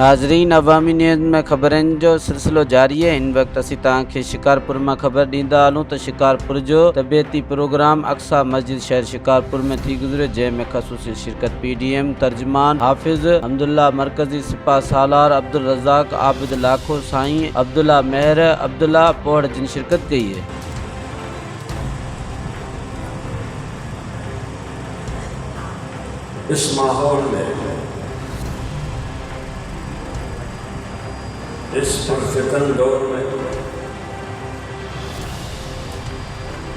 ناظرین، عوامی نیوز میں خبرن جو سلسلو جاری ہے۔ ان وقت اسی تاکہ شکارپور میں خبر ڈیندا ہلوں تو شکارپور جو تبيتي پروگرام اقصه مسجد شہر شکارپور میں تھی گزرے، جے میں خصوصی شرکت PDM ترجمان حافظ حمداللہ، مرکزی سپاہ سالار عبدالرزاق عابد لاکھو، سائیں عبداللہ مہر عبداللہ پوڑ جن شرکت کی ہے۔ اس ماحول میں، اس پرفتن دور میں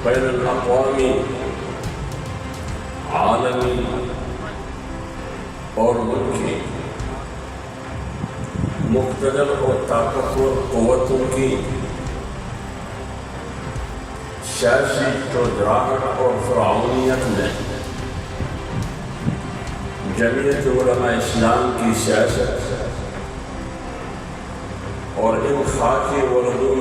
بین الاقوامی، عالمی اور ملکی مقتدر اور طاقتور قوتوں کی سیاسی چودراہٹ اور فرعونیت نے جمعیت علماء اسلام کی سیاست اور ان خاکی وردیوں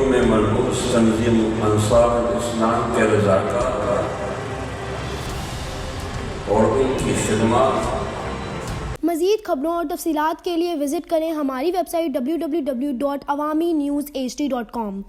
میں ملبوس تنظیم انصار الاسلام کے رضاکار اور ان کی خدمات۔ مزید خبروں اور تفصیلات کے لیے وزٹ کریں ہماری ویب سائٹ www.awamiNewsHD.com۔